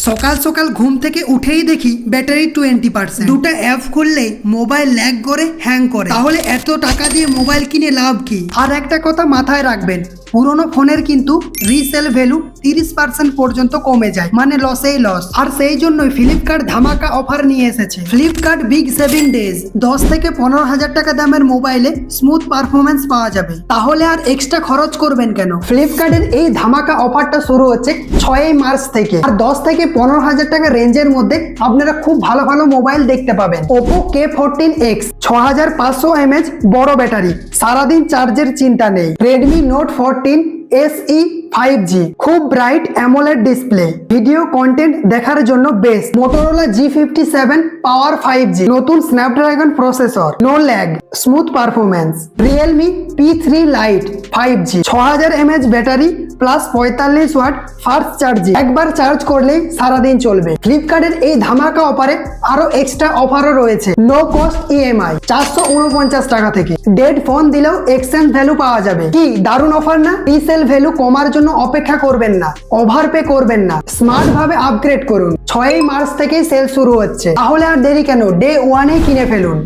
সকাল সকাল ঘুম থেকে উঠেই দেখি ব্যাটারি 20%। দুটো অ্যাপ খুললেই মোবাইল ল্যাগ করে, হ্যাং করে। তাহলে এত টাকা দিয়ে মোবাইল কিনে লাভ কি? আর একটা কথা মাথায় রাখবেন, পুরোনো ফোনের কিন্তু রিসেল ভ্যালু 30% পর্যন্ত কমে যায়, মানে লসেই লস। আর সেই জন্যই ফ্লিপকার্ট ধামাকা অফার নিয়ে এসেছে। ফ্লিপকার্ট বিগ সেভিং ডেজ, 10 থেকে 15,000 টাকা দামের মোবাইলে স্মুথ পারফরমেন্স পাওয়া যাবে। তাহলে আর এক্সট্রা খরচ করবেন কেন? ফ্লিপকার্টের এই ধামাকা অফারটা শুরু হচ্ছে 6 মার্চ থেকে। আর 10 থেকে 15,000 টাকা রেঞ্জের মধ্যে আপনারা খুব ভালো ভালো মোবাইল দেখতে পাবেন। ওপো K14X 6500 mAh বড় ব্যাটারি, সারাদিন চার্জের চিন্তা নেই। রেডমি নোট 14 SE 5G, খুব bright AMOLED display, video content দেখার জন্য best. Motorola G57 power 5G, নতুন Snapdragon processor, no lag, smooth performance. Realme P3 lite 5G, 6000 mAh battery plus 45 watt fast charging, একবার charge করলেই সারাদিন চলবে। ফ্লিপকার্টের এই ধামাকা অফারে আরো এক্সট্রা অফারও রয়েছে। নো কস্ট EMI 449 টাকা থেকে। ডেড ফোন দিলেও এক্সচেঞ্জ ভ্যালু পাওয়া যাবে। কি দারুণ অফার না? রিসেল ভ্যালু কমার জন্য অপেক্ষা করবেন না, ওভার পে করবেন না, স্মার্ট ভাবে আপগ্রেড করুন। 6 মার্চ থেকেই সেল শুরু হচ্ছে, তাহলে আর দেরি কেন? ডে 1 কিনে ফেলুন।